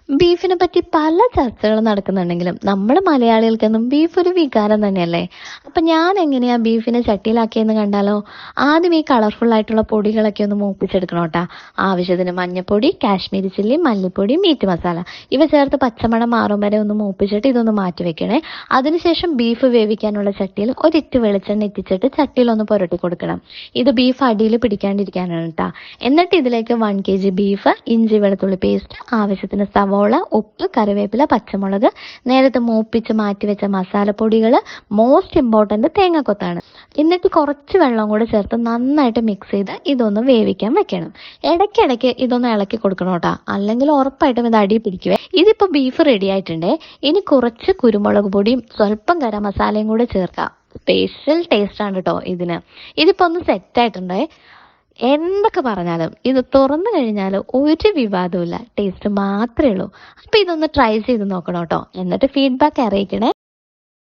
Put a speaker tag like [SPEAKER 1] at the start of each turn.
[SPEAKER 1] ബീഫിനെ പറ്റി പല ചർച്ചകളും നടക്കുന്നുണ്ടെങ്കിലും നമ്മൾ മലയാളികൾക്കൊന്നും ബീഫ് ഒരു വികാരം തന്നെയല്ലേ. അപ്പൊ ഞാൻ എങ്ങനെയാ ബീഫിനെ ചട്ടിയിലാക്കിയെന്ന് കണ്ടാലോ. ആദ്യം ഈ കളർഫുൾ ആയിട്ടുള്ള പൊടികളൊക്കെ ഒന്ന് മൂപ്പിച്ചെടുക്കണം കേട്ടാ. ആവശ്യത്തിന് മഞ്ഞപ്പൊടി, കാശ്മീരി ചില്ലി, മല്ലിപ്പൊടി, മീറ്റ് മസാല ഇവ ചേർത്ത് പച്ചമണം മാറും വരെ ഒന്ന് മൂപ്പിച്ചിട്ട് ഇതൊന്ന് മാറ്റി വെക്കണേ. അതിനുശേഷം ബീഫ് വേവിക്കാനുള്ള ചട്ടിയിൽ ഒരിറ്റ് വെളിച്ചെണ്ണ ഇറ്റിച്ചിട്ട് ചട്ടിയിൽ ഒന്ന് പുരട്ടി കൊടുക്കണം. ഇത് ബീഫ് അടിയിൽ പിടിക്കാണ്ടിരിക്കാനാണ് കേട്ടാ. എന്നിട്ട് ഇതിലേക്ക് 1 kg ബീഫ്, ഇഞ്ചി വെളുത്തുള്ളി പേസ്റ്റ്, ആവശ്യത്തിന് സവോള, ഉപ്പ്, കറിവേപ്പില, പച്ചമുളക്, നേരത്തെ മൂപ്പിച്ച് മാറ്റിവെച്ച മസാലപ്പൊടികൾ, മോസ്റ്റ് ഇമ്പോർട്ടന്റ് തേങ്ങാക്കൊത്താണ്. എന്നിട്ട് കുറച്ച് വെള്ളം കൂടെ ചേർത്ത് നന്നായിട്ട് മിക്സ് ചെയ്ത് ഇതൊന്ന് വേവിക്കാൻ വെക്കണം. ഇടയ്ക്കിടയ്ക്ക് ഇതൊന്ന് ഇളക്കി കൊടുക്കണം കേട്ടോ, അല്ലെങ്കിൽ ഉറപ്പായിട്ടും ഇത് അടി പിടിക്കുവേ. ഇതിപ്പോ ബീഫ് റെഡി ആയിട്ടുണ്ട്. ഇനി കുറച്ച് കുരുമുളക് പൊടിയും സ്വല്പം ഗരം മസാലയും കൂടെ ചേർക്കാം. സ്പെഷ്യൽ ടേസ്റ്റ് ആണ് കേട്ടോ ഇതിന്. ഇതിപ്പോ ഒന്ന് സെറ്റ് ആയിട്ടുണ്ടേ. എന്തൊക്കെ പറഞ്ഞാലും ഇത് തുറന്നു കഴിഞ്ഞാൽ ഒരു വിവാദവും ഇല്ല, ടേസ്റ്റ് മാത്രമേ ഉള്ളൂ. അപ്പൊ ഇതൊന്ന് ട്രൈ ചെയ്ത് നോക്കണം കേട്ടോ. എന്നിട്ട് ഫീഡ്ബാക്ക് അറിയിക്കണേ.